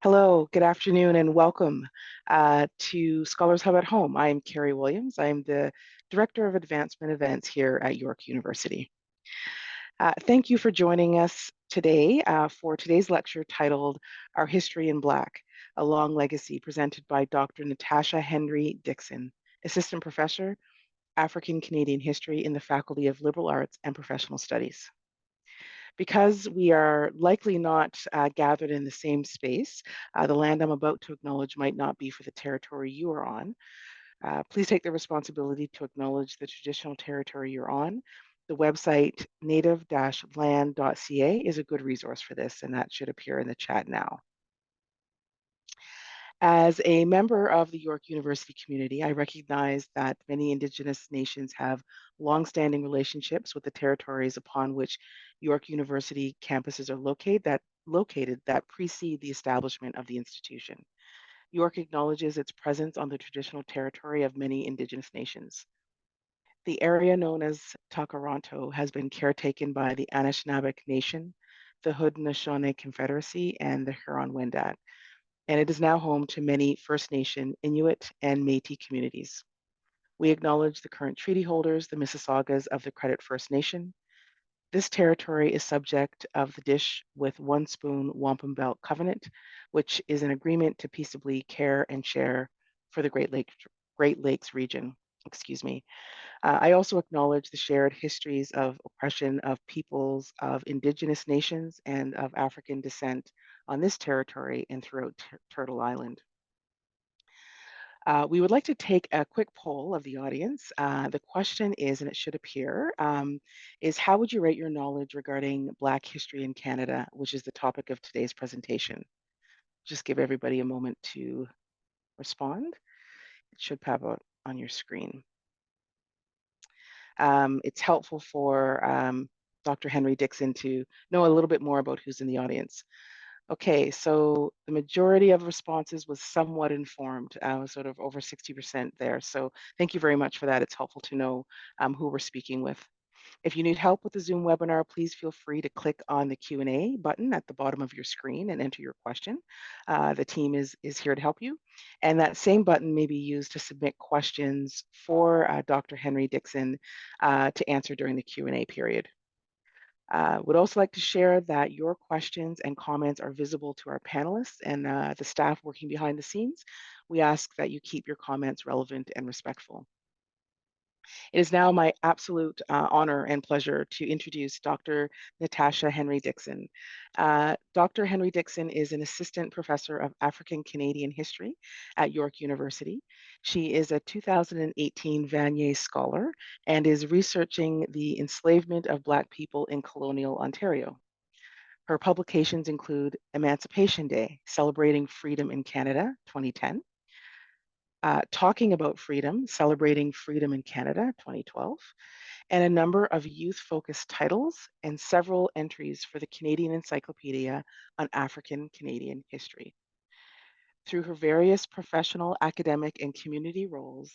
Hello, good afternoon, and welcome to Scholars Hub at Home. I'm Carrie Williams. I'm the Director of Advancement Events here at York University. Thank you for joining us today for today's lecture titled Our History in Black, A Long Legacy, presented by Dr. Natasha Henry-Dixon, Assistant Professor, African Canadian History in the Faculty of Liberal Arts and Professional Studies. Because we are likely not gathered in the same space, the land I'm about to acknowledge might not be for the territory you are on. Please take the responsibility to acknowledge the traditional territory you're on. The website native-land.ca is a good resource for this, and that should appear in the chat now. As a member of the York University community, I recognize that many Indigenous nations have longstanding relationships with the territories upon which York University campuses are located that precede the establishment of the institution. York acknowledges its presence on the traditional territory of many Indigenous nations. The area known as Takaranto has been caretaken by the Anishinaabeg Nation, the Haudenosaunee Confederacy, and the Huron-Wendat, and it is now home to many First Nation, Inuit, and Métis communities. We acknowledge the current treaty holders, the Mississaugas of the Credit First Nation. This territory is subject of the Dish with One Spoon Wampum Belt Covenant, which is an agreement to peaceably care and share for the Great Lakes region. Excuse me. I also acknowledge the shared histories of oppression of peoples of Indigenous nations and of African descent on this territory and throughout Turtle Island. We would like to take a quick poll of the audience. The question is, and it should appear, is how would you rate your knowledge regarding Black history in Canada, which is the topic of today's presentation? Just give everybody a moment to respond. It should pop out on your screen. It's helpful for Dr. Henry-Dixon to know a little bit more about who's in the audience. Okay, so the majority of responses was somewhat informed, sort of over 60% there. So thank you very much for that. It's helpful to know who we're speaking with. If you need help with the Zoom webinar, please feel free to click on the Q&A button at the bottom of your screen and enter your question. The team is here to help you. And that same button may be used to submit questions for Dr. Henry-Dixon to answer during the Q&A period. Would also like to share that your questions and comments are visible to our panelists and the staff working behind the scenes. We ask that you keep your comments relevant and respectful. It is now my absolute honor and pleasure to introduce Dr. Natasha Henry-Dixon. Dr. Henry-Dixon is an assistant professor of African Canadian history at York University. She is a 2018 Vanier Scholar and is researching the enslavement of Black people in colonial Ontario. Her publications include Emancipation Day, Celebrating Freedom in Canada, 2010, Talking About Freedom, Celebrating Freedom in Canada, 2012, and a number of youth-focused titles and several entries for the Canadian Encyclopedia on African Canadian History. Through her various professional, academic, and community roles,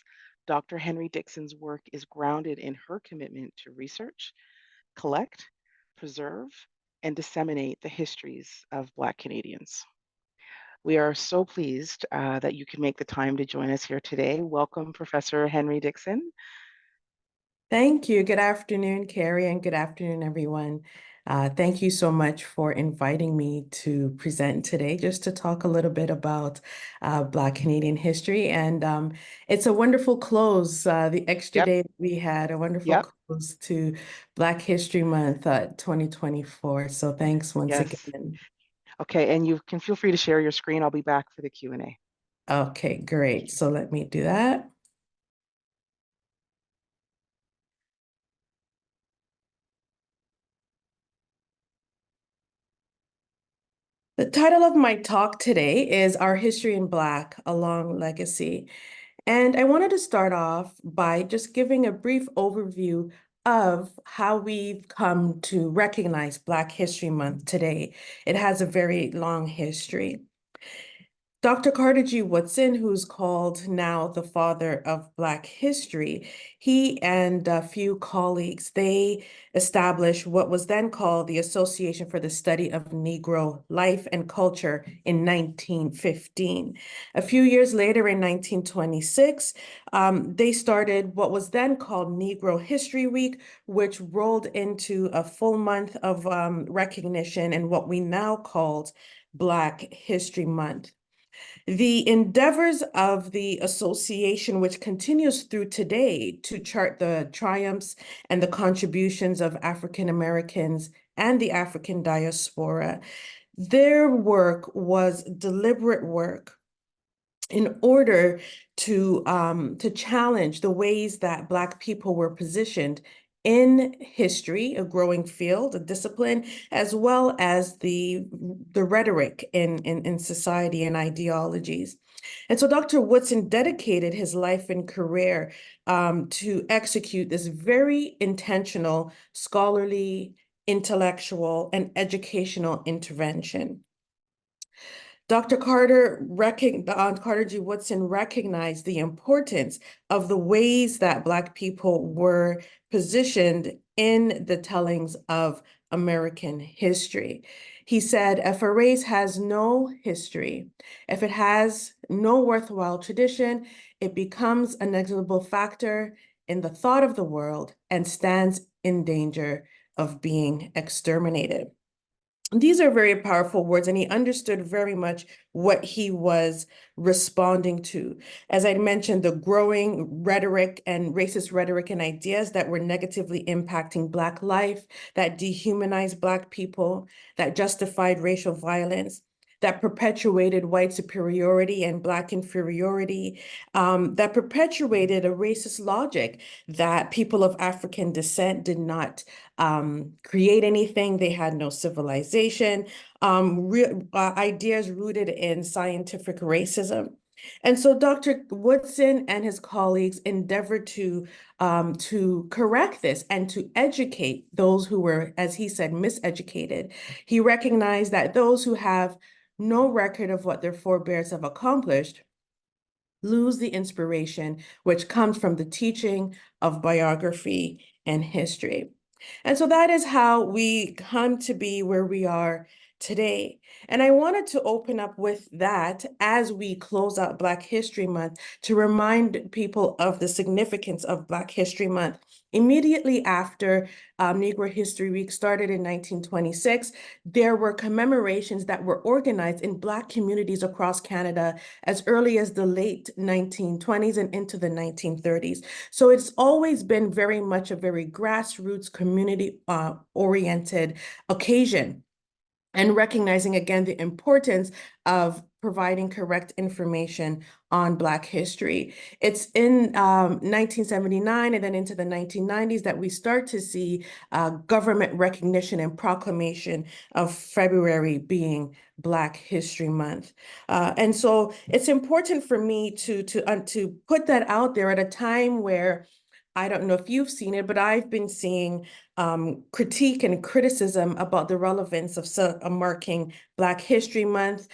Dr. Henry-Dixon's work is grounded in her commitment to research, collect, preserve, and disseminate the histories of Black Canadians. We are so pleased that you can make the time to join us here today. Welcome, Professor Henry-Dixon. Thank you. Good afternoon, Carrie, and good afternoon, everyone. Thank you so much for inviting me to present today, just to talk a little bit about Black Canadian history. And it's a wonderful close, the extra day that we had, a wonderful close to Black History Month 2024. So thanks once again. Okay, and you can feel free to share your screen. I'll be back for the Q&A. Okay, great. So let me do that. The title of my talk today is Our History in Black, A Long Legacy. And I wanted to start off by just giving a brief overview of how we've come to recognize Black History Month today. It has a very long history. Dr. Carter G. Woodson, who's called now the father of Black history, he and a few colleagues, they established what was then called the Association for the Study of Negro Life and Culture in 1915. A few years later, in 1926, they started what was then called Negro History Week, which rolled into a full month of recognition and what we now called Black History Month. The endeavors of the association, which continues through today to chart the triumphs and the contributions of African Americans and the African diaspora, their work was deliberate work in order to challenge the ways that Black people were positioned in history, a growing field, a discipline, as well as the rhetoric in society and ideologies. And so Dr. Woodson dedicated his life and career to execute this very intentional, scholarly, intellectual, and educational intervention. Carter G. Woodson recognized the importance of the ways that Black people were positioned in the tellings of American history. He said, if a race has no history, if it has no worthwhile tradition, it becomes a negligible factor in the thought of the world and stands in danger of being exterminated. These are very powerful words, and he understood very much what he was responding to. As I mentioned, the growing rhetoric and racist rhetoric and ideas that were negatively impacting Black life, that dehumanized Black people, that justified racial violence, that perpetuated white superiority and Black inferiority, that perpetuated a racist logic that people of African descent did not create anything. They had no civilization, ideas rooted in scientific racism. And so Dr. Woodson and his colleagues endeavored to correct this and to educate those who were, as he said, miseducated. He recognized that those who have no record of what their forebears have accomplished lose the inspiration which comes from the teaching of biography and history. And so that is how we come to be where we are today. And I wanted to open up with that as we close out Black History Month to remind people of the significance of Black History Month. Immediately after Negro History Week started in 1926, there were commemorations that were organized in Black communities across Canada as early as the late 1920s and into the 1930s. So it's always been very much a very grassroots, community oriented occasion, and recognizing again the importance of providing correct information on Black history. It's in 1979 and then into the 1990s that we start to see government recognition and proclamation of February being Black History Month. And so it's important for me to put that out there at a time where I don't know if you've seen it, but I've been seeing critique and criticism about the relevance of marking Black History Month,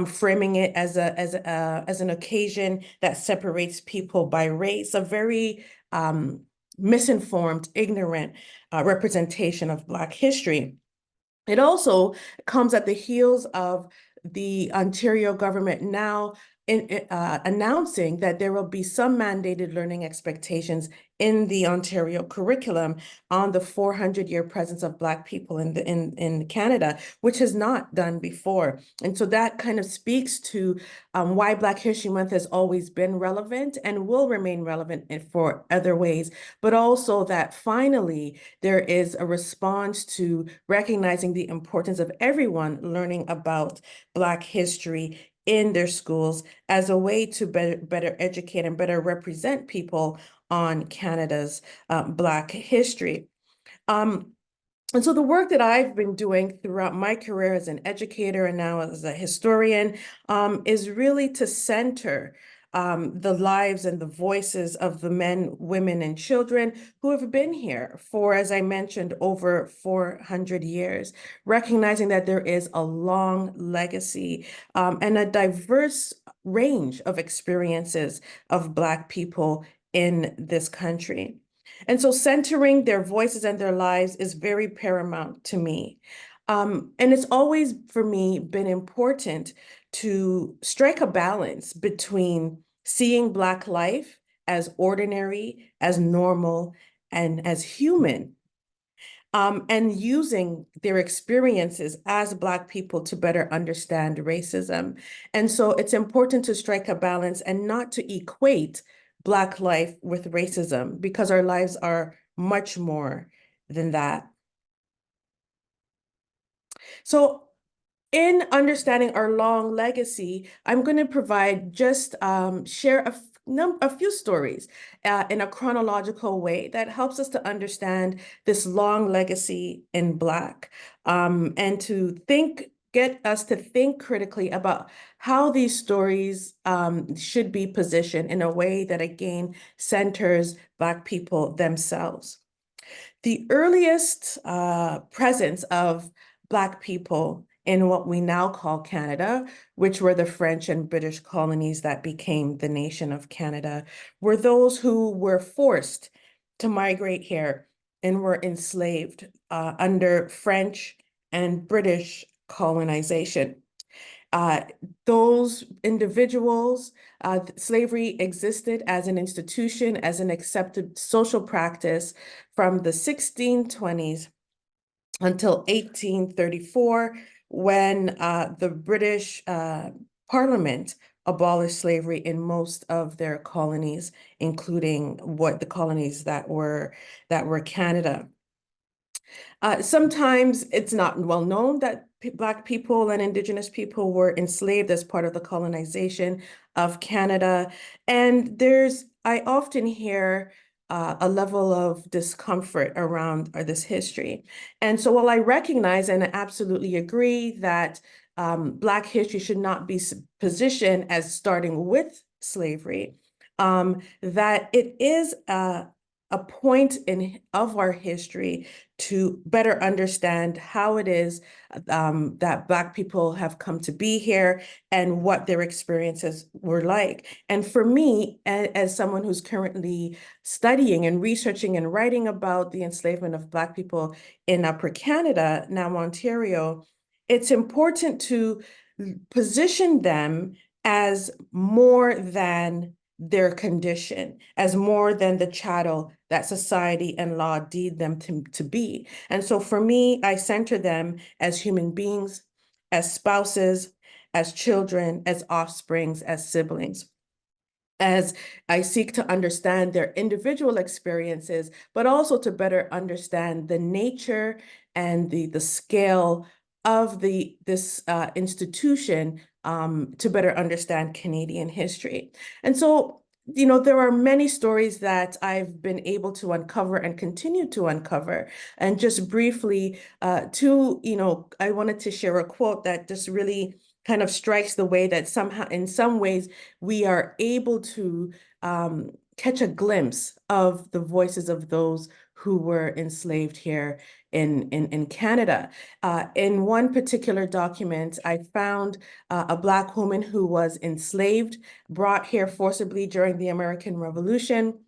framing it as an occasion that separates people by race, a very misinformed, ignorant representation of Black history. It also comes at the heels of the Ontario government now announcing that there will be some mandated learning expectations in the Ontario curriculum on the 400-year presence of Black people in Canada, which has not done before. And so that kind of speaks to why Black History Month has always been relevant and will remain relevant for other ways, but also that finally there is a response to recognizing the importance of everyone learning about Black history in their schools as a way to better educate and better represent people on Canada's Black history. And so the work that I've been doing throughout my career as an educator and now as a historian is really to center the lives and the voices of the men, women, and children who have been here for, as I mentioned, over 400 years, recognizing that there is a long legacy and a diverse range of experiences of Black people in this country. And so centering their voices and their lives is very paramount to me. And it's always, for me, been important to strike a balance between seeing Black life as ordinary, as normal, and as human, and using their experiences as Black people to better understand racism. And so it's important to strike a balance and not to equate Black life with racism, because our lives are much more than that. So in understanding our long legacy, I'm going to provide share a few stories in a chronological way that helps us to understand this long legacy in Black, and to get us to think critically about how these stories should be positioned in a way that again centers Black people themselves. The earliest presence of Black people in what we now call Canada, which were the French and British colonies that became the nation of Canada, were those who were forced to migrate here and were enslaved under French and British colonization. Uh, those individuals, slavery existed as an institution, as an accepted social practice from the 1620s until 1834, when the British Parliament abolished slavery in most of their colonies, including what the colonies that were Canada. Sometimes it's not well known that Black people and Indigenous people were enslaved as part of the colonization of Canada. And I often hear a level of discomfort around this history. And so while I recognize and I absolutely agree that Black history should not be positioned as starting with slavery, that it is a point of our history to better understand how it is that Black people have come to be here and what their experiences were like. And for me, as someone who's currently studying and researching and writing about the enslavement of Black people in Upper Canada, now Ontario, it's important to position them as more than their condition, as more than the chattel that society and law deemed them to be. And so for me, I center them as human beings, as spouses, as children, as offsprings, as siblings, as I seek to understand their individual experiences, but also to better understand the nature and the scale of this institution, to better understand Canadian history. And so, there are many stories that I've been able to uncover and continue to uncover. And just briefly, I wanted to share a quote that just really kind of strikes the way that somehow, in some ways, we are able to catch a glimpse of the voices of those who were enslaved here in Canada. In one particular document, I found a Black woman who was enslaved, brought here forcibly during the American Revolution,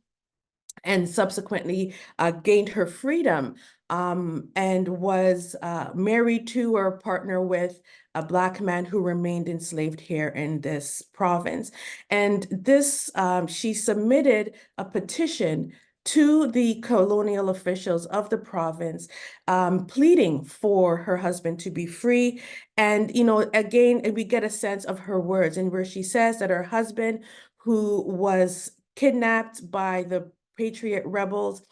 and subsequently gained her freedom, and was married to or partner with a Black man who remained enslaved here in this province. And she submitted a petition to the colonial officials of the province, pleading for her husband to be free. And, again, we get a sense of her words, and where she says that her husband, who was kidnapped by the Patriot rebels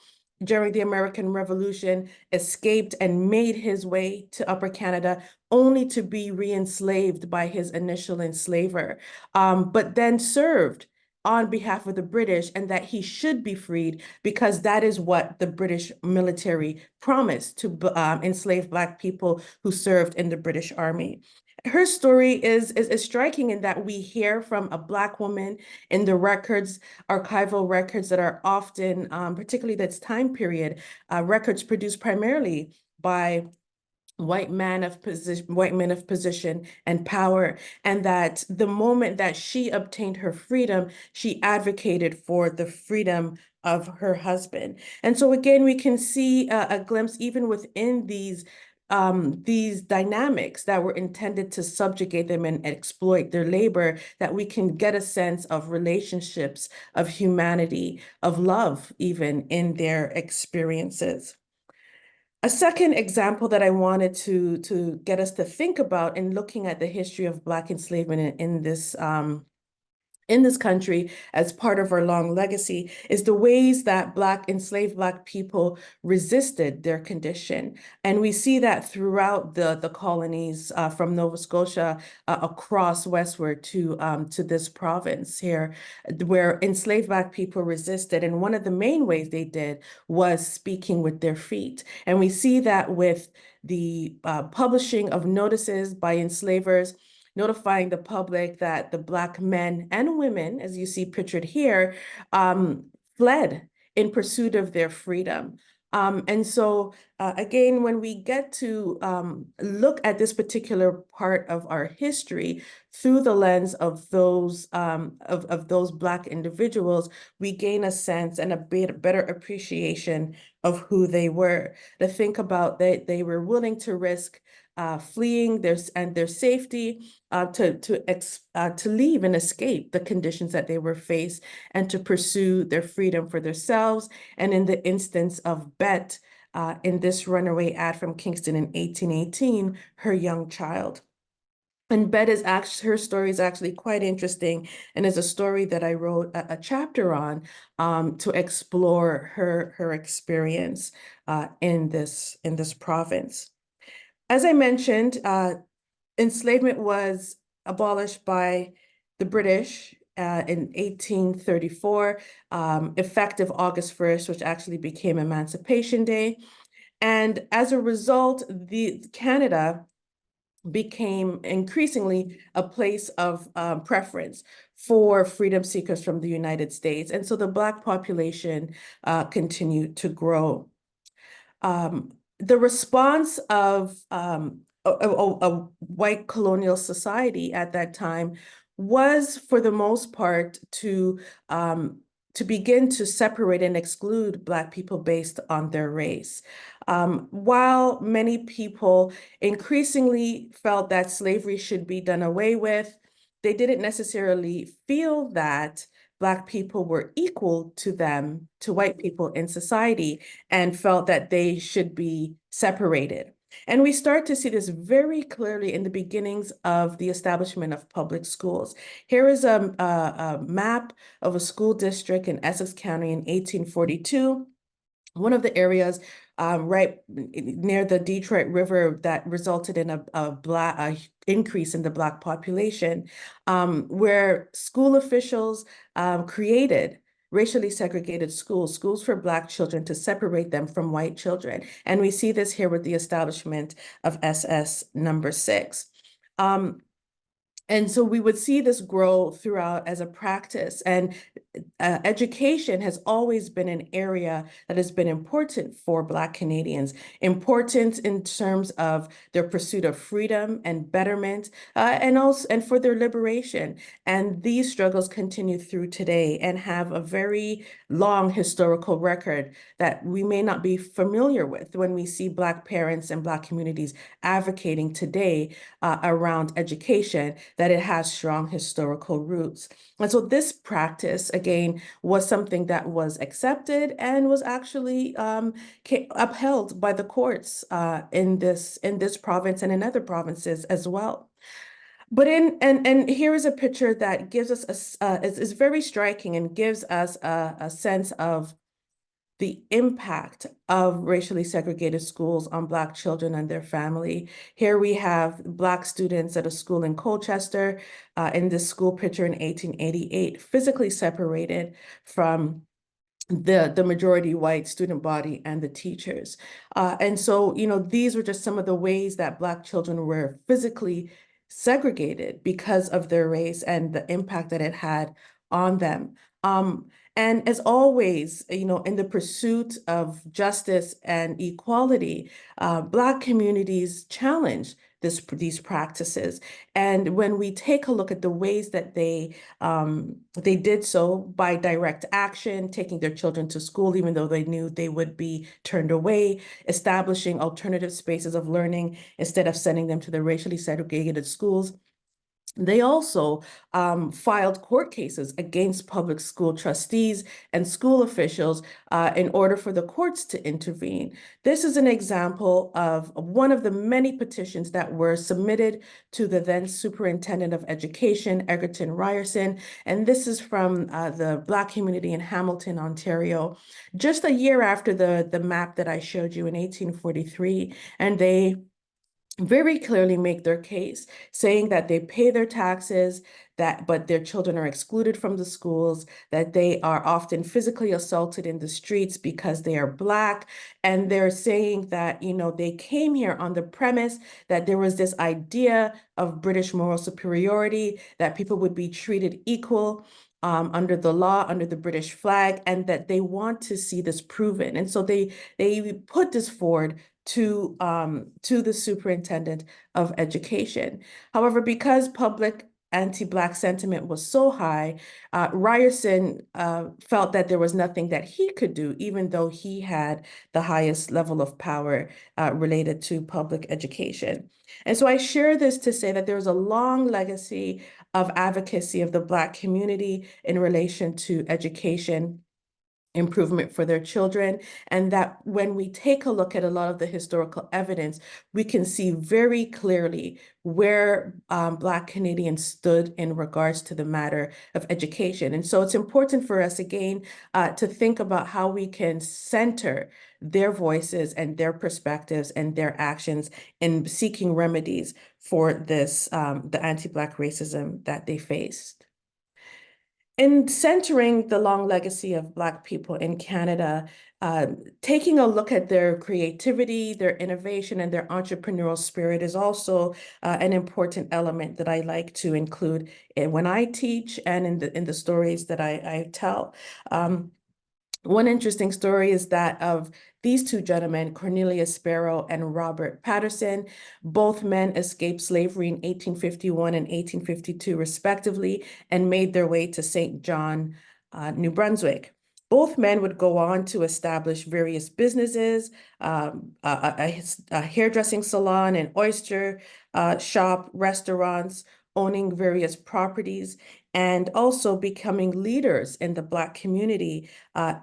during the American Revolution, escaped and made his way to Upper Canada, only to be re-enslaved by his initial enslaver, but then served on behalf of the British, and that he should be freed because that is what the British military promised to enslave Black people who served in the British Army. her story is striking in that we hear from a Black woman in the records, archival records that are often, particularly that's time period, records produced primarily by white men of position and power, and that the moment that she obtained her freedom, she advocated for the freedom of her husband. And so again, we can see a glimpse even within these dynamics that were intended to subjugate them and exploit their labor, that we can get a sense of relationships, of humanity, of love, even in their experiences. A second example that I wanted to get us to think about in looking at the history of Black enslavement in this country as part of our long legacy is the ways that enslaved Black people resisted their condition. And we see that throughout the colonies from Nova Scotia across westward to this province here, where enslaved Black people resisted. And one of the main ways they did was speaking with their feet. And we see that with the publishing of notices by enslavers notifying the public that the Black men and women, as you see pictured here, fled in pursuit of their freedom. And so again, when we get to look at this particular part of our history through the lens of those Black individuals, we gain a sense and a better appreciation of who they were. To think about that they were willing to risk fleeing their safety, to leave and escape the conditions that they were faced, and to pursue their freedom for themselves. And in the instance of Bet, in this runaway ad from Kingston in 1818, her young child. And Bet is actually, her story is actually quite interesting, and is a story that I wrote a chapter on to explore her experience in this province. As I mentioned, enslavement was abolished by the British in 1834, effective August 1st, which actually became Emancipation Day. And as a result, Canada became increasingly a place of preference for freedom seekers from the United States. And so the Black population continued to grow. The response of a white colonial society at that time was, for the most part, to begin to separate and exclude Black people based on their race. While many people increasingly felt that slavery should be done away with, they didn't necessarily feel that Black people were equal to them, to white people in society, and felt that they should be separated. And we start to see this very clearly in the beginnings of the establishment of public schools. Here is a map of a school district in Essex County in 1842. One of the areas right near the Detroit River that resulted in a increase in the Black population, where school officials created racially segregated schools for Black children to separate them from white children. And we see this here with the establishment of SS number 6. And so we would see this grow throughout as a practice. And education has always been an area that has been important for Black Canadians, important in terms of their pursuit of freedom and betterment, and for their liberation. And these struggles continue through today and have a very long historical record that we may not be familiar with when we see Black parents and Black communities advocating today around education, that it has strong historical roots. And so this practice, again, was something that was accepted and was actually upheld by the courts in this province and in other provinces as well. But and here is a picture that gives us is very striking and gives us a sense of the impact of racially segregated schools on Black children and their family. Here we have Black students at a school in Colchester, in this school picture in 1888, physically separated from the majority white student body and the teachers. And so, these were just some of the ways that Black children were physically segregated because of their race and the impact that it had on them. Um, and as always, in the pursuit of justice and equality, Black communities challenge these practices. And when we take a look at the ways that they did so by direct action, taking their children to school, even though they knew they would be turned away, establishing alternative spaces of learning instead of sending them to the racially segregated schools. They also filed court cases against public school trustees and school officials in order for the courts to intervene. This is an example of one of the many petitions that were submitted to the then Superintendent of Education, Egerton Ryerson, and this is from the Black community in Hamilton, Ontario, just a year after the map that I showed you in 1843, and they very clearly make their case, saying that they pay their taxes, but their children are excluded from the schools, that they are often physically assaulted in the streets because they are Black. And they're saying that, they came here on the premise that there was this idea of British moral superiority, that people would be treated equal under the law, under the British flag, and that they want to see this proven. And so they put this forward to the superintendent of education. However, because public anti-Black sentiment was so high, Ryerson felt that there was nothing that he could do, even though he had the highest level of power related to public education. And so I share this to say that there's a long legacy of advocacy of the Black community in relation to education improvement for their children, and that when we take a look at a lot of the historical evidence, we can see very clearly where Black Canadians stood in regards to the matter of education. And so it's important for us, again, to think about how we can center their voices and their perspectives and their actions in seeking remedies for this, the anti-Black racism that they faced. In centering the long legacy of Black people in Canada, taking a look at their creativity, their innovation, and their entrepreneurial spirit is also an important element that I like to include when I teach and in the stories that I tell. One interesting story is that of these two gentlemen, Cornelius Sparrow and Robert Patterson. Both men escaped slavery in 1851 and 1852, respectively, and made their way to St. John, New Brunswick. Both men would go on to establish various businesses, a hairdressing salon, an oyster shop, restaurants, owning various properties, and also becoming leaders in the Black community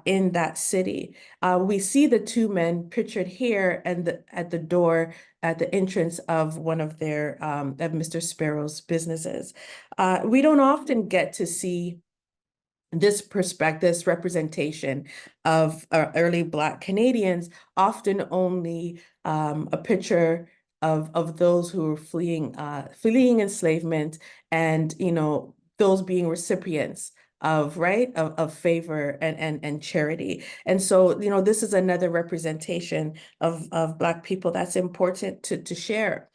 in that city. We see the two men pictured here and at the door at the entrance of one of their of Mr. Sparrow's businesses. We don't often get to see this perspective, this representation of early Black Canadians, often only a picture of those who are fleeing enslavement, and those being recipients of favor and charity. And so this is another representation of Black people that's important to share.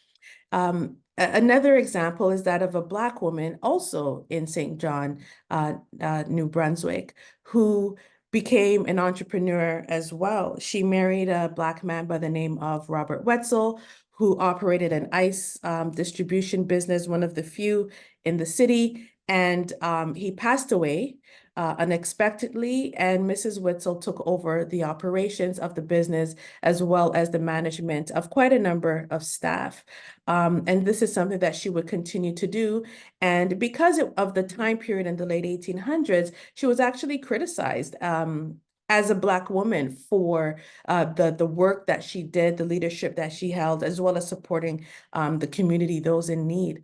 Another example is that of a Black woman also in St. John, New Brunswick, who became an entrepreneur as well. She married a Black man by the name of Robert Wetzel, who operated an ice distribution business, one of the few in the city. And he passed away unexpectedly, and Mrs. Wetzel took over the operations of the business as well as the management of quite a number of staff. And this is something that she would continue to do. And because of the time period in the late 1800s, she was actually criticized as a Black woman for the work that she did, the leadership that she held, as well as supporting the community, those in need.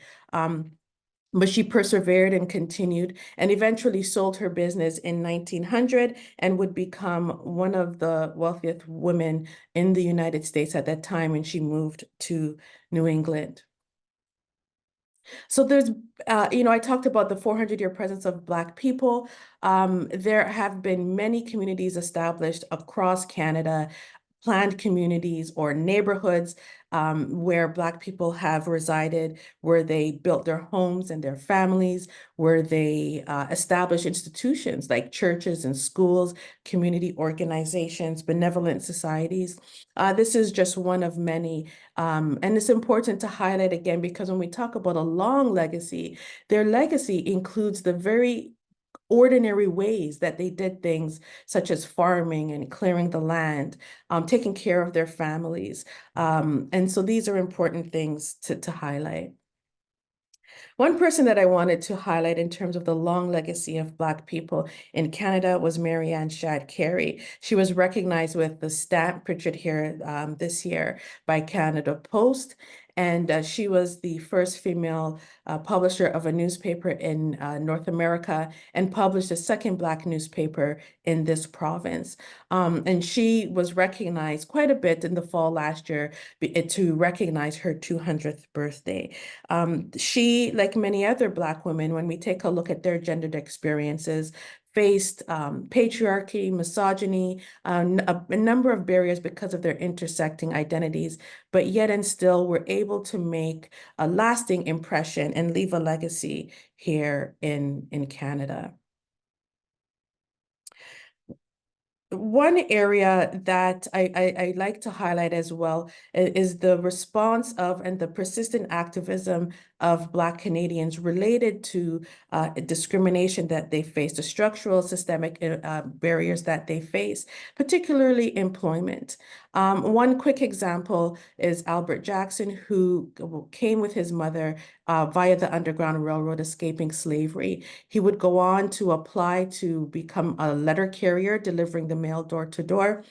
But she persevered and continued, and eventually sold her business in 1900 and would become one of the wealthiest women in the United States at that time when she moved to New England. So there's, I talked about the 400-year presence of Black people. There have been many communities established across Canada planned communities or neighborhoods where Black people have resided, where they built their homes and their families, where they established institutions like churches and schools, community organizations, benevolent societies. This is just one of many. And it's important to highlight again, because when we talk about a long legacy, their legacy includes the very ordinary ways that they did things, such as farming and clearing the land, taking care of their families. And so these are important things to highlight. One person that I wanted to highlight in terms of the long legacy of Black people in Canada was Marianne Shad Carey. She was recognized with the stamp pictured here this year by Canada Post. And she was the first female publisher of a newspaper in North America and published the second Black newspaper in this province. And she was recognized quite a bit in the fall last year to recognize her 200th birthday. She, like many other Black women, when we take a look at their gendered experiences, faced patriarchy, misogyny, a number of barriers because of their intersecting identities, but yet and still were able to make a lasting impression and leave a legacy here in Canada. One area that I like to highlight as well is the response of and the persistent activism of Black Canadians related to discrimination that they face, the structural systemic barriers that they face, particularly employment. One quick example is Albert Jackson, who came with his mother via the Underground Railroad, escaping slavery. He would go on to apply to become a letter carrier, delivering the mail door to door.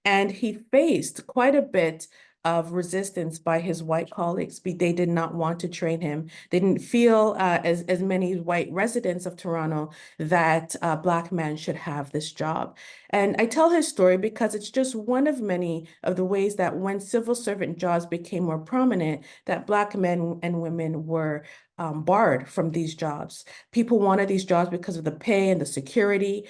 And he faced quite a bit of resistance by his white colleagues. They did not want to train him. They didn't feel, as many white residents of Toronto, that a Black man should have this job. And I tell his story because it's just one of many of the ways that when civil servant jobs became more prominent, that Black men and women were barred from these jobs. People wanted these jobs because of the pay and the security.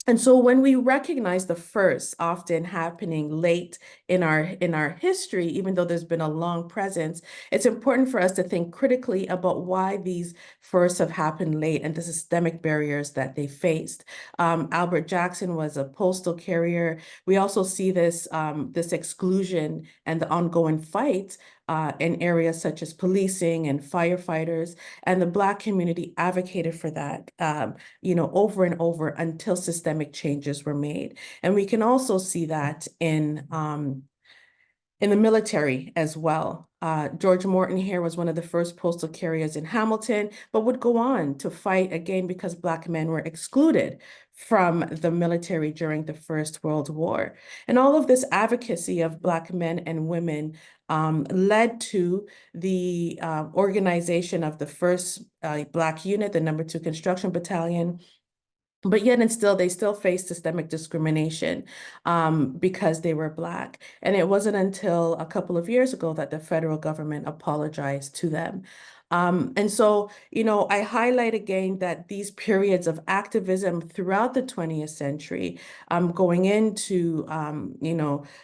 And so when we recognize the first often happening late in our history, even though there's been a long presence, it's important for us to think critically about why these firsts have happened late and the systemic barriers that they faced. Albert Jackson was a postal carrier. We also see this exclusion and the ongoing fight in areas such as policing and firefighters, and the Black community advocated for that. Over and over until systemic changes were made. And we can also see that in the military as well. George Morton here was one of the first postal carriers in Hamilton, but would go on to fight again because Black men were excluded from the military during the First World War. And all of this advocacy of Black men and women led to the organization of the first Black unit, the number 2 Construction Battalion. But yet and still, they still face systemic discrimination because they were Black. And it wasn't until a couple of years ago that the federal government apologized to them. And so, I highlight again that these periods of activism throughout the 20th century, going into,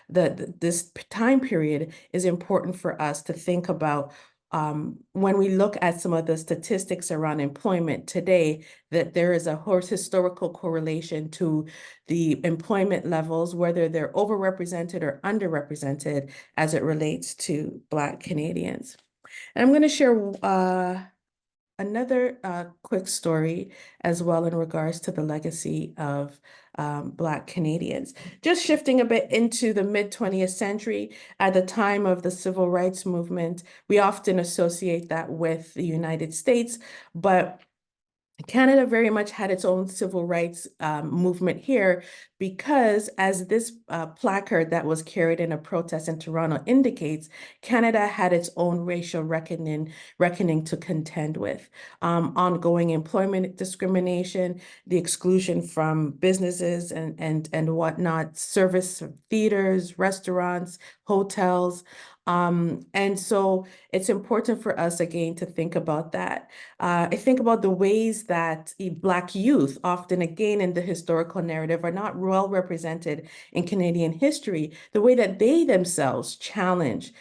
this time period is important for us to think about when we look at some of the statistics around employment today, that there is a historical correlation to the employment levels, whether they're overrepresented or underrepresented as it relates to Black Canadians. And I'm going to share another quick story as well in regards to the legacy of Black Canadians. Just shifting a bit into the mid-20th century, at the time of the Civil Rights Movement, we often associate that with the United States, but Canada very much had its own civil rights movement here, because as this placard that was carried in a protest in Toronto indicates, Canada had its own racial reckoning to contend with. Ongoing employment discrimination, the exclusion from businesses and whatnot, service theaters, restaurants, hotels. And so it's important for us again to think about that. I think about the ways that Black youth, often again in the historical narrative, are not well represented in Canadian history, the way that they themselves challenge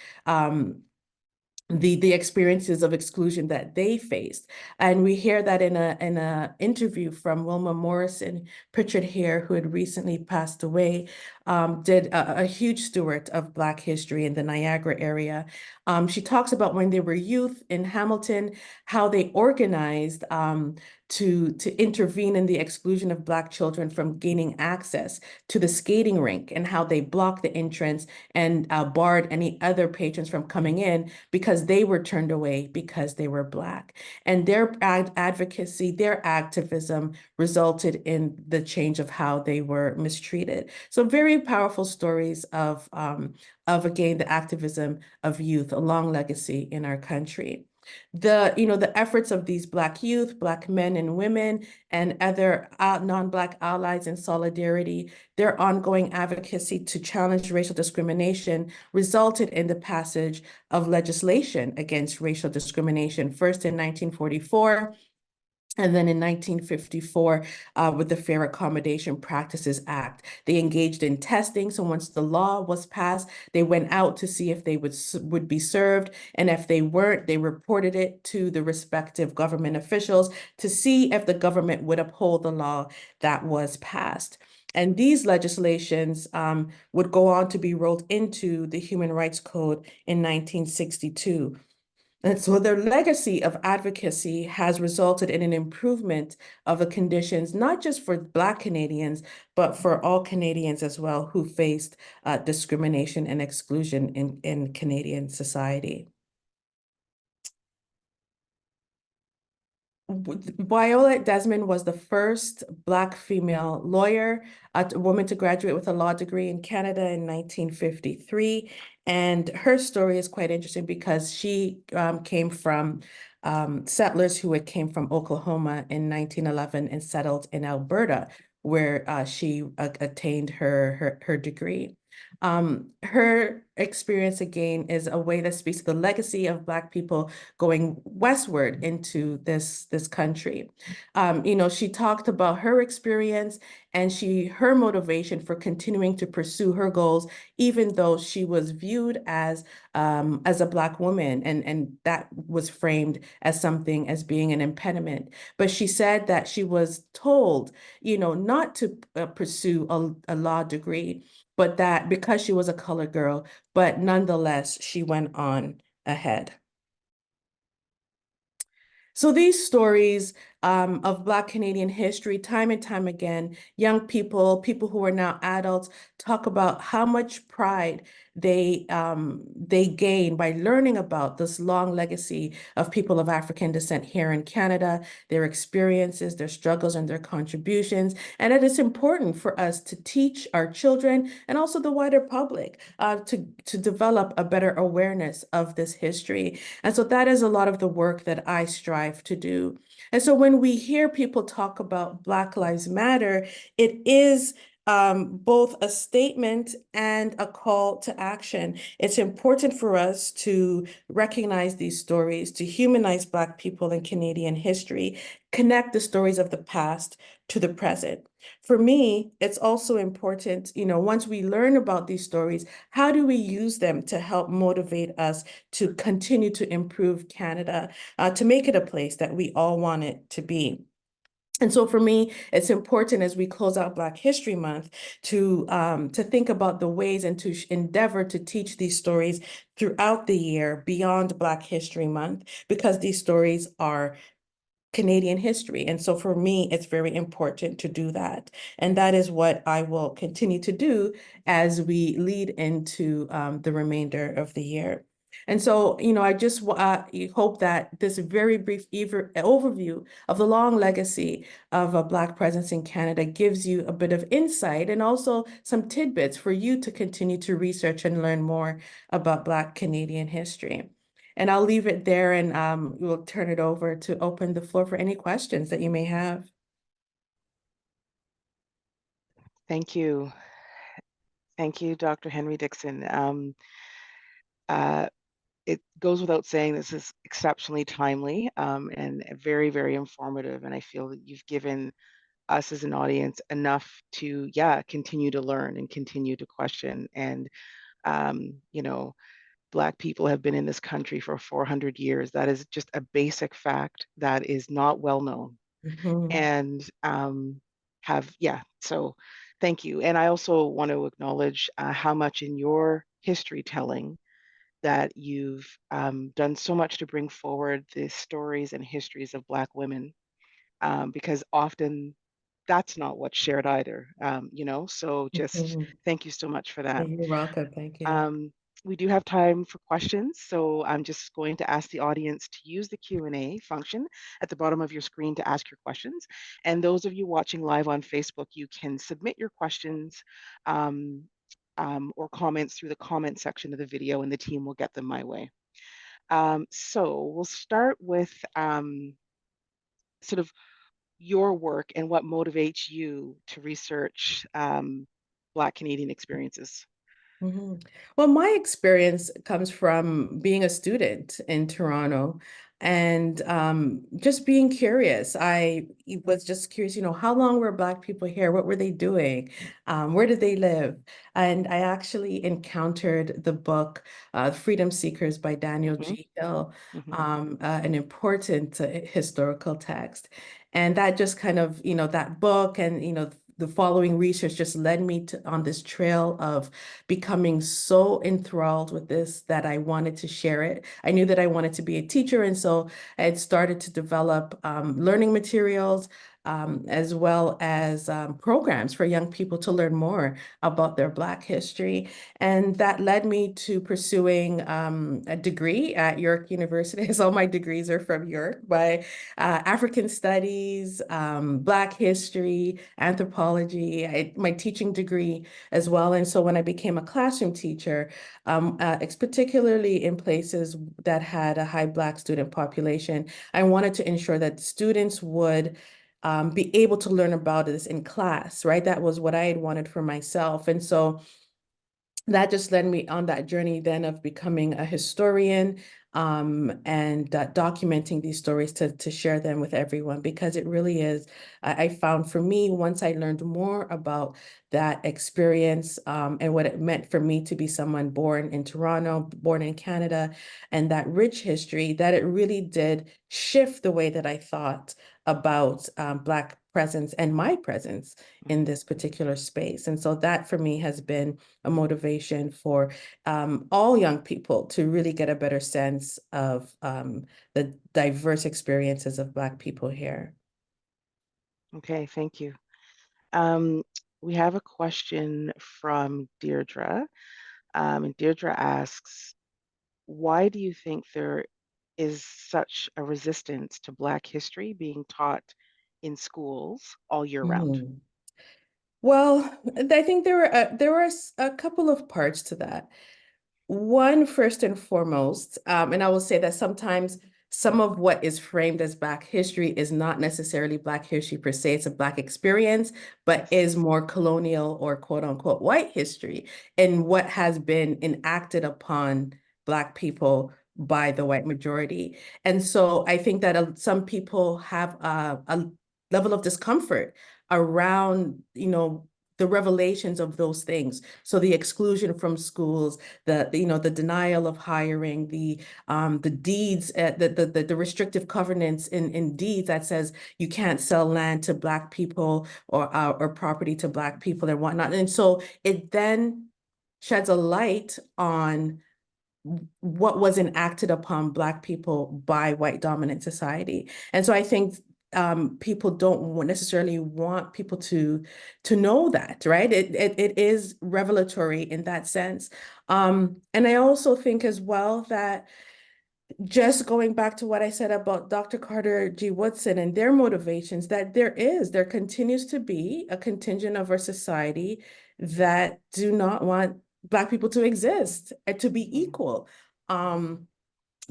the experiences of exclusion that they faced. And we hear that in a interview from Wilma Morrison. Pritchard Hare, who had recently passed away, did a huge steward of Black history in the Niagara area. She talks about when they were youth in Hamilton, how they organized to intervene in the exclusion of Black children from gaining access to the skating rink, and how they blocked the entrance and barred any other patrons from coming in because they were turned away because they were Black. And their advocacy, their activism resulted in the change of how they were mistreated. So very powerful stories of again, the activism of youth, a long legacy in our country. The efforts of these Black youth, Black men and women, and other non-Black allies in solidarity, their ongoing advocacy to challenge racial discrimination resulted in the passage of legislation against racial discrimination, first in 1944, and then in 1954, with the Fair Accommodation Practices Act. They engaged in testing. So once the law was passed, they went out to see if they would be served. And if they weren't, they reported it to the respective government officials to see if the government would uphold the law that was passed. And these legislations would go on to be rolled into the Human Rights Code in 1962. And so their legacy of advocacy has resulted in an improvement of the conditions, not just for Black Canadians, but for all Canadians as well who faced discrimination and exclusion in Canadian society. Viola Desmond was the first Black female lawyer, a woman to graduate with a law degree in Canada in 1953. And her story is quite interesting because she came from settlers who had came from Oklahoma in 1911 and settled in Alberta, where she attained her degree. Her experience again is a way that speaks to the legacy of Black people going westward into this country. She talked about her experience and her motivation for continuing to pursue her goals, even though she was viewed as a Black woman, and that was framed as something as being an impediment. But she said that she was told, not to pursue a law degree, but that because she was a colored girl, but nonetheless, she went on ahead. So these stories of Black Canadian history, time and time again, young people who are now adults, talk about how much pride they gain by learning about this long legacy of people of African descent here in Canada, their experiences, their struggles, and their contributions. And it is important for us to teach our children and also the wider public to develop a better awareness of this history. And so that is a lot of the work that I strive to do. And so when we hear people talk about Black Lives Matter, it is both a statement and a call to action. It's important for us to recognize these stories, to humanize Black people in Canadian history, connect the stories of the past to the present. For me, it's also important, once we learn about these stories, how do we use them to help motivate us to continue to improve Canada, to make it a place that we all want it to be? And so for me, it's important as we close out Black History Month to think about the ways and to endeavor to teach these stories throughout the year beyond Black History Month, because these stories are Canadian history. And so for me, it's very important to do that. And that is what I will continue to do as we lead into the remainder of the year. And so, I just hope that this very brief overview of the long legacy of a Black presence in Canada gives you a bit of insight and also some tidbits for you to continue to research and learn more about Black Canadian history. And I'll leave it there, and we'll turn it over to open the floor for any questions that you may have. Thank you. Thank you, Dr. Henry-Dixon. Uh, it goes without saying this is exceptionally timely and very, very informative. And I feel that you've given us as an audience enough to, yeah, continue to learn and continue to question. And, you know, Black people have been in this country for 400 years. That is just a basic fact that is not well known. Mhm. And yeah, so thank you. And I also want to acknowledge how much in your history telling that you've done so much to bring forward the stories and histories of Black women, because often that's not what's shared either, so just Mhm. thank you so much for that. You're welcome. Thank you. Um, we do have time for questions, so I'm just going to ask the audience to use the Q&A function at the bottom of your screen to ask your questions. And those of you watching live on Facebook, you can submit your questions um, or comments through the comment section of the video, and the team will get them my way. So we'll start with sort of your work and what motivates you to research Black Canadian experiences. Mhm. Well, my experience comes from being a student in Toronto and just being curious. I was just curious, how long were Black people here? What were they doing? Where did they live? And I actually encountered the book Freedom Seekers by Daniel Hmm. G. Hill, Hmm. an important historical text. And that just kind of, that book and, the following research just led me on this trail of becoming so enthralled with this that I wanted to share it. I knew that I wanted to be a teacher, and so I had started to develop learning materials as well as programs for young people to learn more about their Black history. And that led me to pursuing a degree at York University. So all my degrees are from York by African Studies, Black History, Anthropology, my teaching degree as well. And so when I became a classroom teacher, particularly in places that had a high Black student population, I wanted to ensure that students would be able to learn about this in class, right? That was what I had wanted for myself. And so that just led me on that journey then of becoming a historian and documenting these stories to share them with everyone because it really is. I found for me, once I learned more about that experience and what it meant for me to be someone born in Toronto, born in Canada, and that rich history, that it really did shift the way that I thought about Black presence and my presence in Hmm. this particular space. And so that for me has been a motivation for all young people to really get a better sense of the diverse experiences of Black people here. Okay, thank you. Um, we have a question from Deirdre. And Deirdre asks, why do you think there is such a resistance to Black history being taught in schools all year round? Mhm. Well, I think there were a couple of parts to that. One, first and foremost, and I will say that sometimes some of what is framed as Black history is not necessarily Black history per se, it's a Black experience, but Yes. is more colonial or quote unquote white history and what has been enacted upon Black people by the white majority. And so I think that some people have a level of discomfort around, the revelations of those things. So the exclusion from schools, the denial of hiring, the deeds, the restrictive covenants in deeds that says you can't sell land to Black people or property to Black people and whatnot. And so it then sheds a light on what was enacted upon Black people by white dominant society. And so I think people don't necessarily want people to know that, right? It is revelatory in that sense. And I also think as well that just going back to what I said about Dr. Carter G. Woodson and their motivations, that there continues to be a contingent of our society that do not want Black people to exist and to be Mhm. equal. Um,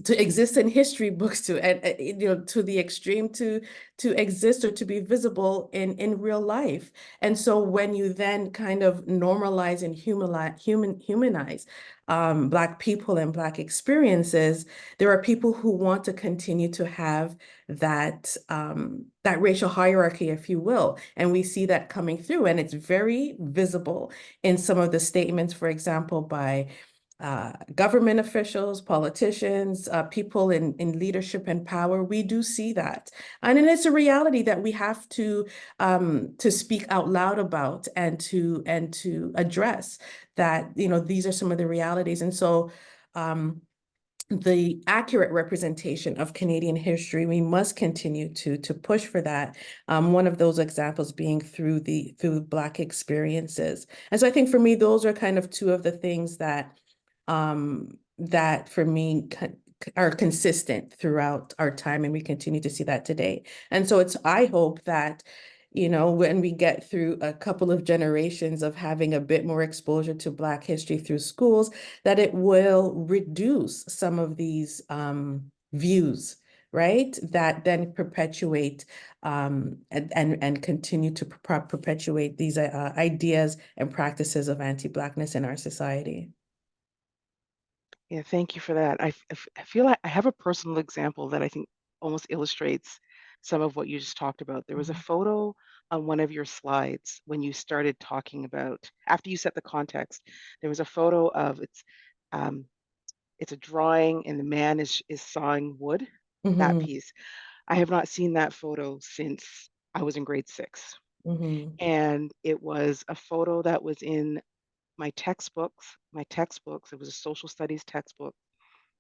to exist in history books, to and to the extreme, to exist or to be visible in real life. And so when you then kind of normalize and humanize Black people and Black experiences, there are people who want to continue to have that racial hierarchy, if you will. And we see that coming through, and it's very visible in some of the statements, for example, by government officials, politicians, people in leadership and power. We do see that. And it's a reality that we have to speak out loud about and to address that, these are some of the realities. And so the accurate representation of Canadian history, we must continue to push for that. One of those examples being through Black experiences. And so I think for me, those are kind of two of the things that for me are consistent throughout our time, and we continue to see that today. And so I hope that, when we get through a couple of generations of having a bit more exposure to Black history through schools, that it will reduce some of these views, right? That then perpetuate and continue to perpetuate these ideas and practices of anti-Blackness in our society. Yeah, thank you for that. I feel like I have a personal example that I think almost illustrates some of what you just talked about. There was a Mhm. photo on one of your slides when you started talking about, after you set the context, there was a photo of um, it's a drawing and the man is sawing wood, that Mhm. piece. I have not seen that photo since I was in grade 6. Mhm. And it was a photo that was in my textbooks. It was a social studies textbook.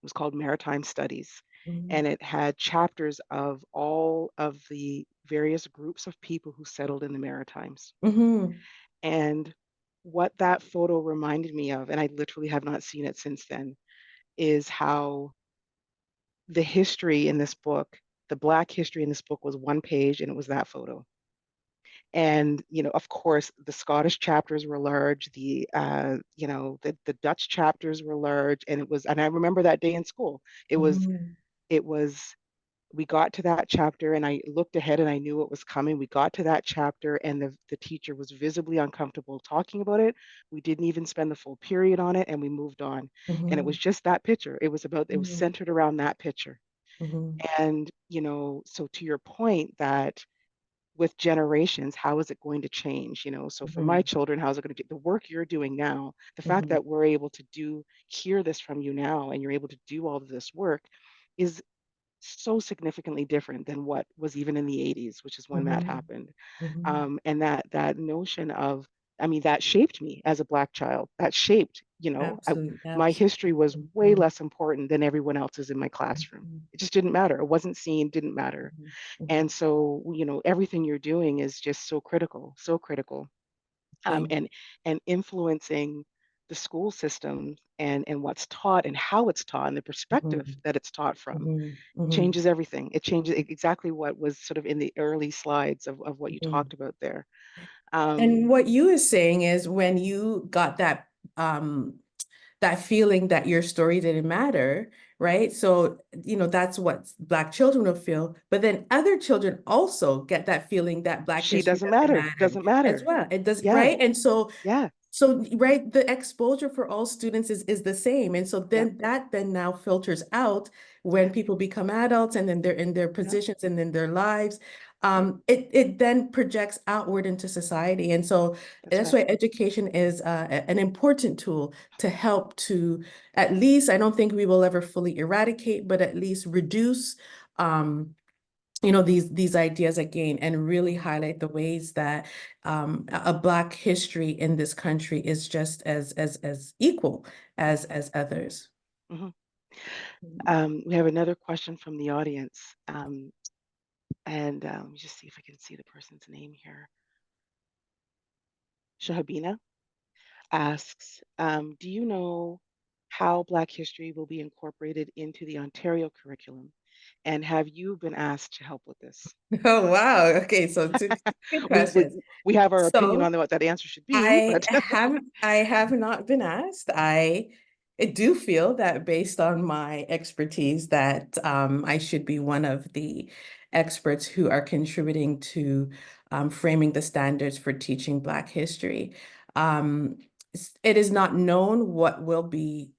It was called Maritime Studies. Mhm. And it had chapters of all of the various groups of people who settled in the Maritimes. Mhm. And what that photo reminded me of, and I literally have not seen it since then, is how the history in this book, the Black history in this book was one page and it was that photo. And, of course, the Scottish chapters were large, the Dutch chapters were large, and I remember that day in school. It was, Mhm. it was, we got to that chapter and I looked ahead and I knew what was coming. We got to that chapter and the teacher was visibly uncomfortable talking about it. We didn't even spend the full period on it and we moved on. And it was Mhm. just that picture. It was Mhm. centered around that picture. Mhm. And, so to your point that with generations, how is it going to change? So for my Mhm. children, how's it going to do the work you're doing now? The fact Mhm. that we're able to hear this from you now, and you're able to do all of this work is so significantly different than what was even in the 80s, which is when that Mhm. happened. Mhm. And that notion of, I mean, that shaped me as a Black child. That shaped, Absolutely. my history was Absolutely. way less important than everyone else's in my classroom. Mhm. It just didn't matter. It wasn't seen, didn't matter. Mhm. Mhm. And so, everything you're doing is just so critical, Thank and influencing the school system and what's taught and how it's taught and the you. perspective that it's taught from Mhm. Mhm. changes everything. It changes exactly what was sort of in the early slides of what you Mhm. talked about there. And Um, what you is saying is when you got um that feeling that your story didn't matter, right? So, that's what Black children will feel. But then other children also get that feeling that Black she history doesn't doesn't matter, matter doesn't as matter. well. It does, Yeah, right? And yeah, right, the exposure for all students is the same. And so yep, then that then now filters out when yep, people become adults and then they're in their yep, positions and in their lives. yep. It then projects outward into society. And so That's that's right. why education is an important tool to help to at least, I don't think we will ever fully eradicate, but at least reduce these ideas again and really highlight the ways that a Black history in this country is just as equal Mhm, as others. mhm. Mhm. We have another question from the audience, and let me just see if I can see the person's name here. Shahabina asks, do you know how Black history will be incorporated into the Ontario curriculum? And have you been asked to help with this? Oh, wow. Okay, so two good We, we, questions. we have our opinion So on what that answer should be, but I have not been asked. I do feel that based on my expertise that I should be one of the experts who are contributing to framing the standards for teaching Black history. Um, it is not known what will be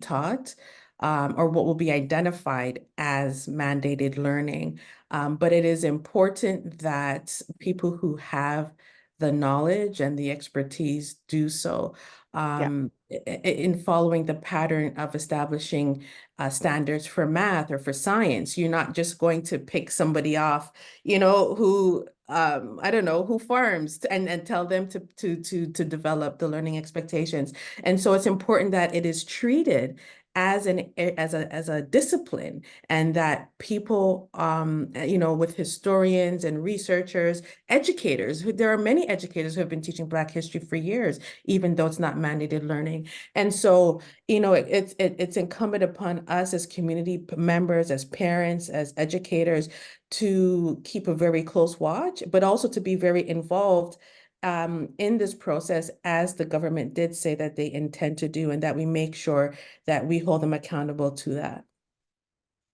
taught or what will be identified as mandated learning, but it is important that people who have the knowledge and the expertise do so Yeah, in following the pattern of establishing standards for math or for science. You're not just going to pick somebody off, who I don't know, who farms and tell them to develop the learning expectations. And so it's important that it is treated as a discipline, and that people with historians and researchers, educators, there are many educators who have been teaching Black history for years, even though it's not mandated learning. And so, it's incumbent upon us as community members, as parents, as educators, to keep a very close watch, but also to be very involved in this process, as the government did say that they intend to do, and that we make sure that we hold them accountable to that.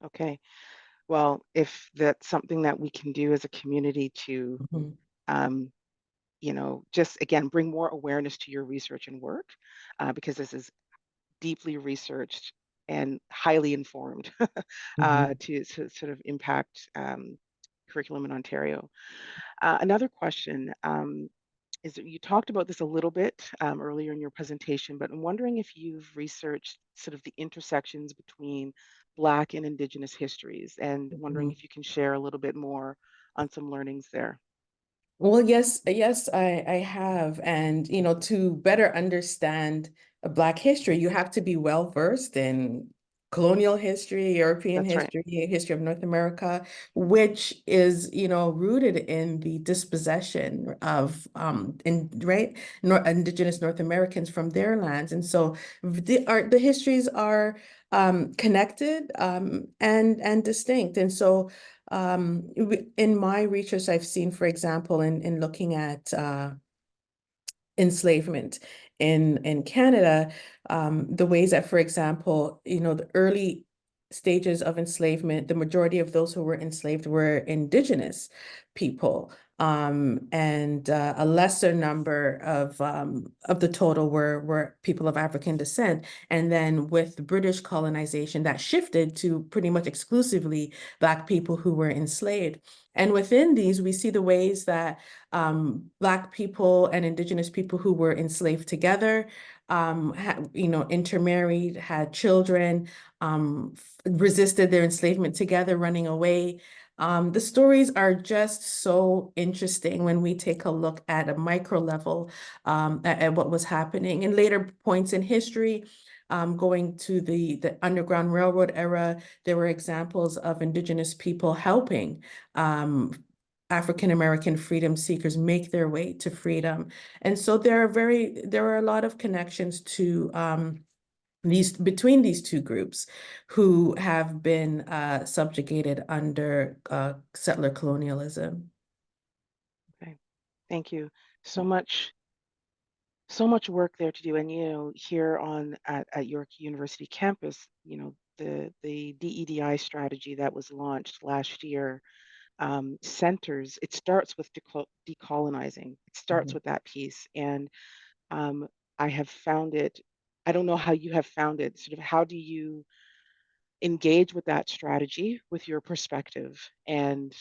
okay. Well, if that's something that we can do as a community to, Mhm, um, just again, bring more awareness to your research and work, because this is deeply researched and highly informed mhm, to sort of impact curriculum in Ontario. Another question is that you talked about this a little bit earlier in your presentation, but I'm wondering if you've researched sort of the intersections between Black and Indigenous histories, and wondering mhm. if you can share a little bit more on some learnings there. Well, yes, yes, I have. And, to better understand Black history, you have to be well versed in colonial history, European That's right. history, history of North America, which is, rooted in the dispossession of, right, Indigenous North Americans from their lands. And so the histories are connected and distinct. And so in my research, I've seen, for example, in looking at enslavement in Canada, the ways that, for example, the early stages of enslavement, the majority of those who were enslaved were Indigenous people. And a lesser number of the total were people of African descent. And then with British colonization, that shifted to pretty much exclusively Black people who were enslaved. And within these, we see the ways that Black people and Indigenous people who were enslaved together, intermarried, had children, resisted their enslavement together, running away. The stories are just so interesting when we take a look at a micro level at what was happening. In later points in history, going to the Underground Railroad era, there were examples of Indigenous people helping African American freedom seekers make their way to freedom. And so there are a lot of connections to these between these two groups who have been subjugated under settler colonialism. Okay. Thank you. So much, so much work there to do. And here at York University campus, the DEDI strategy that was launched last year centers. It starts with decolonizing. It starts Mhm. with that piece, and um, I have found it. I don't know how you have found it. Sort of, how do you engage with that strategy with your perspective, and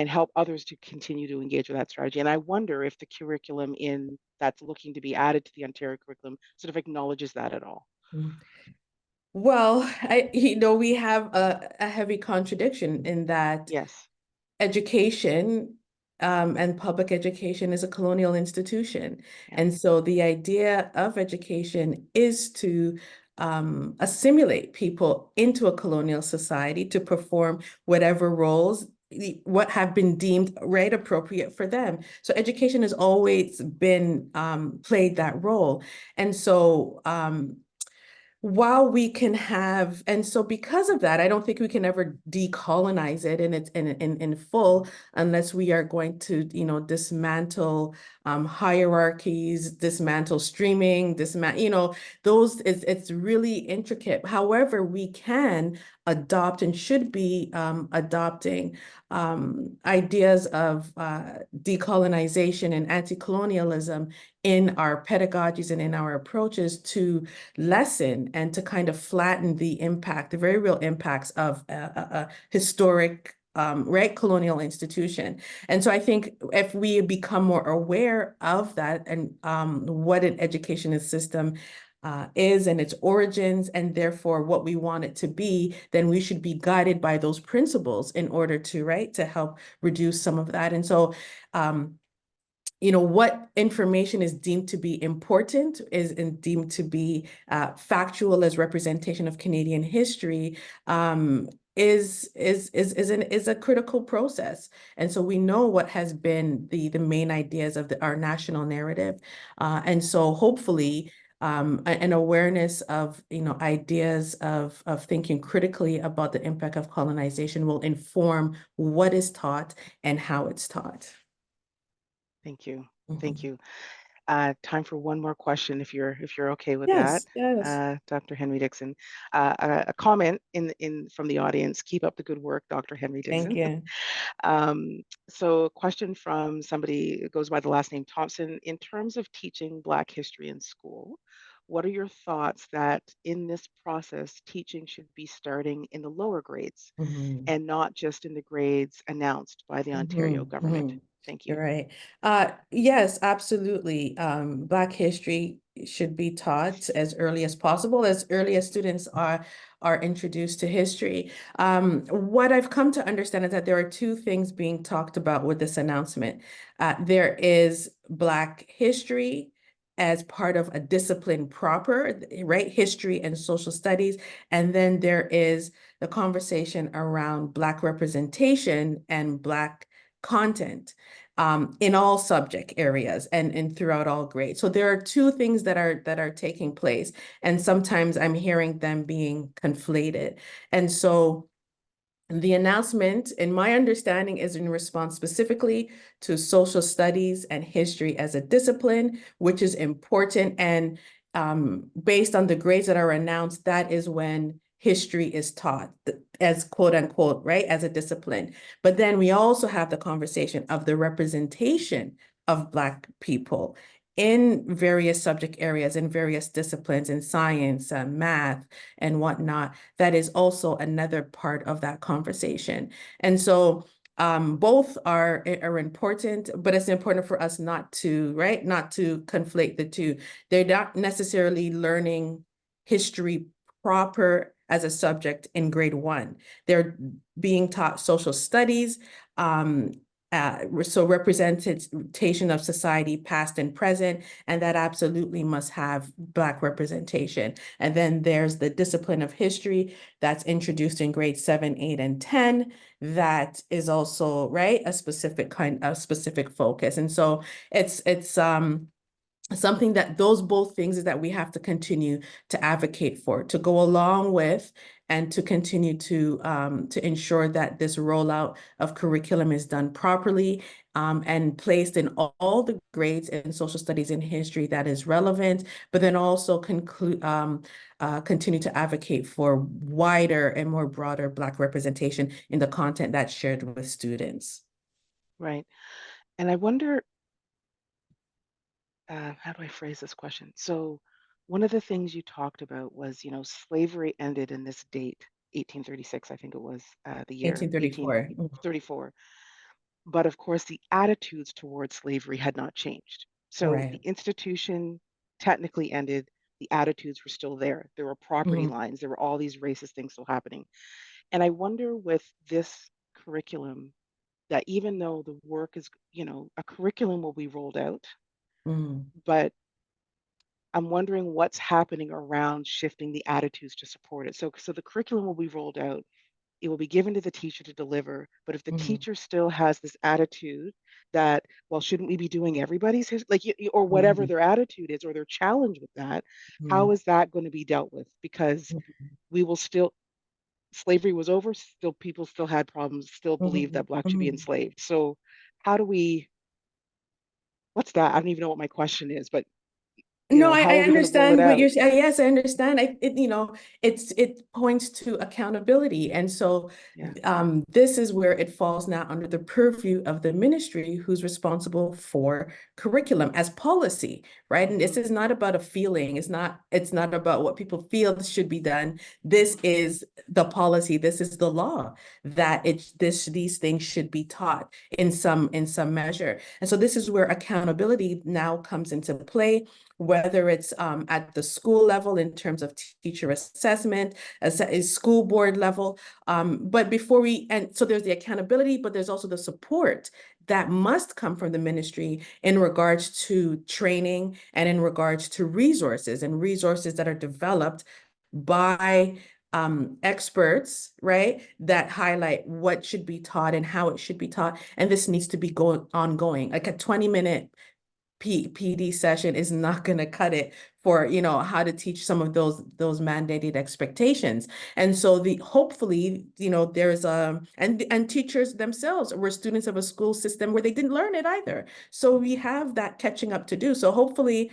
help others to continue to engage with that strategy. And I wonder if the curriculum in that's looking to be added to the Ontario curriculum sort of acknowledges that at all. Mhm. Well, we have a heavy contradiction in that Yes. education and public education is a colonial institution. Yeah. And so the idea of education is to assimilate people into a colonial society to perform whatever roles what have been deemed right appropriate for them. So education has always been played that role. And so while we can have, and so because of that, I don't think we can ever decolonize it in its in full unless we are going to, dismantle hierarchies, dismantle streaming, dismantle, those it's really intricate. However, we can adopt and should be adopting ideas of decolonization and anti-colonialism in our pedagogies and in our approaches to lessen and to kind of flatten the impact, the very real impacts of a historic right, colonial institution. And so I think if we become more aware of that and what an education system is and its origins, and therefore what we want it to be, then we should be guided by those principles in order to, right, to help reduce some of that. And so what information is deemed to be important is deemed to be factual as representation of Canadian history is a critical process. And so we know what has been the main ideas of our national narrative. And so hopefully an awareness of ideas of thinking critically about the impact of colonization will inform what is taught and how it's taught. Thank you. Thank Mhm. you. Time for one more question, if you're okay with that, Yes, yes. Dr. Henry-Dixon. A comment in from the audience. Keep up the good work, Dr. Thank Henry-Dixon. you. So, a question from somebody who goes by the last name Thompson. In terms of teaching Black history in school, what are your thoughts that in this process, teaching should be starting in the lower grades Mhm. and not just in the grades announced by the Ontario government? Mhm. Thank you. You're right. Yes, absolutely. Black history should be taught as early as possible, as early as students are introduced to history. What I've come to understand is that there are two things being talked about with this announcement. There is Black history as part of a discipline proper, right? History and social studies. And then there is the conversation around Black representation and Black content in all subject areas and throughout all grades. So there are two things that are taking place, and sometimes I'm hearing them being conflated. And so the announcement, in my understanding, is in response specifically to social studies and history as a discipline, which is important. And based on the grades that are announced, that is when history is taught as quote unquote, right, as a discipline. But then we also have the conversation of the representation of Black people in various subject areas, in various disciplines, in science, math, and whatnot. That is also another part of that conversation. And so both are important, but it's important for us not to, right, not to conflate the two. They're not necessarily learning history proper as a subject in grade one. They're being taught social studies, so representation of society past and present, and that absolutely must have Black representation. And then there's the discipline of history that's introduced in grade 7, 8, and 10. That is also, right, a specific kind of specific focus. And so it's something that those both things is that we have to continue to advocate for, to go along with, and to continue to ensure that this rollout of curriculum is done properly and placed in all the grades in social studies and history that is relevant, but then also continue to advocate for wider and more broader Black representation in the content that's shared with students. Right. And I wonder, how do I phrase this question? So, one of the things you talked about was, slavery ended in this date, 1836, I think it was the year 1834. 1834. But of course, the attitudes towards slavery had not changed. So the Right. institution technically ended, the attitudes were still there. There were property Mhm. lines, there were all these racist things still happening. And I wonder with this curriculum that even though the work is, a curriculum will be rolled out, Mhm. but I'm wondering what's happening around shifting the attitudes to support it. So the curriculum will be rolled out. it will be given to the teacher to deliver. But if the Mhm. teacher still has this attitude that, well, shouldn't we be doing everybody's like, or whatever Mhm. their attitude is or their challenge with that, how Mhm. is that going to be dealt with? Because Mhm. we will still, slavery was over, still people still had problems, still believed Mhm. that Black should be Mhm. enslaved. So how do we, what's that? I don't even know what my question is, but No, how I are we going to roll it understand what you're out? saying. Yes, I understand. It points to accountability. And so Yeah. this is where it falls now under the purview of the ministry who's responsible for curriculum as policy, right? And this Hmm. is not about a feeling. It's not about what people feel should be done. This is the policy. This is the law that these things should be taught in some measure. And so this is where accountability now comes into play, whether it's at the school level in terms of teacher assessment, as a school board level. But and so there's the accountability, but there's also the support that must come from the ministry in regards to training and in regards to resources and resources that are developed by experts, right, that highlight what should be taught and how it should be taught. And this needs to be ongoing. Like a 20-minute PD session is not going to cut it for, how to teach some of those mandated expectations. And so hopefully, there's and teachers themselves were students of a school system where they didn't learn it either. So we have that catching up to do. So hopefully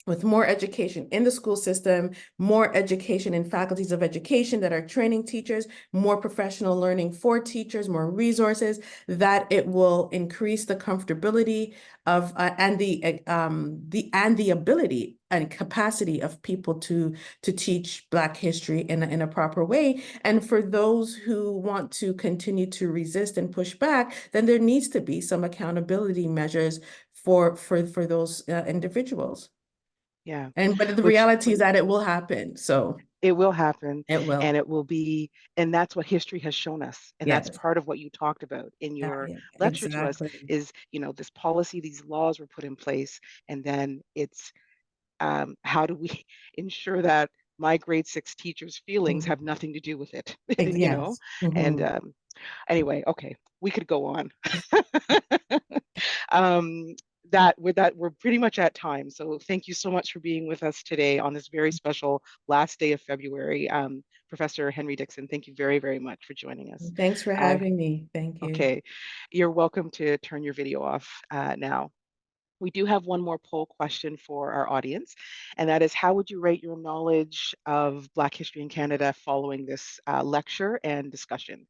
with more education in the school system, more education in faculties of education that are training teachers, more professional learning for teachers, more resources, that it will increase the comfortability of and the ability and capacity of people to teach Black history in a proper way. And for those who want to continue to resist and push back, then there needs to be some accountability measures for those individuals. Yeah. But the Which reality is that it will happen. So it will happen, it and will. it will be, and that's what history has shown us. And that's Yes. part of what you talked about in your Yeah, lecture to us exactly. is, this policy, these laws were put in place, and then it's how do we ensure that my grade 6 teacher's feelings Mhm. have nothing to do with it, Yes. And Mhm. anyway, okay, we could go on. um, that with that, we're pretty much at time. So thank you so much for being with us today on this very special last day of February. Professor Henry-Dixon, thank you very, very much for joining us. Thanks for Uh, having me. Thank you. okay, you're welcome to turn your video off now. We do have one more poll question for our audience, and that is, how would you rate your knowledge of Black history in Canada following this lecture and discussion?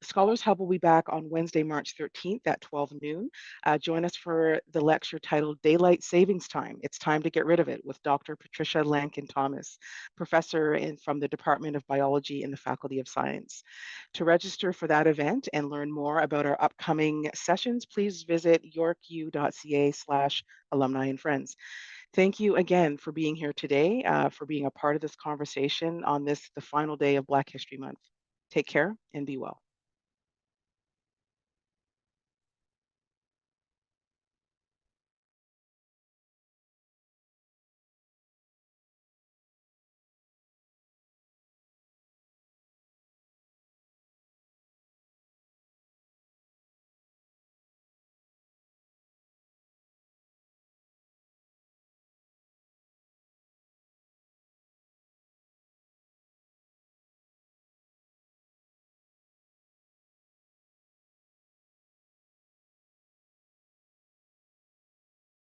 Scholars Hub will be back on Wednesday, March 13th at 12 noon. Join us for the lecture titled Daylight Savings Time. It's time to get rid of it, with Dr. Patricia Lankin Thomas, professor from the Department of Biology in the Faculty of Science. To register for that event and learn more about our upcoming sessions, please visit yorku.ca/alumni and friends. Thank you again for being here today, for being a part of this conversation on the final day of Black History Month. Take care and be well.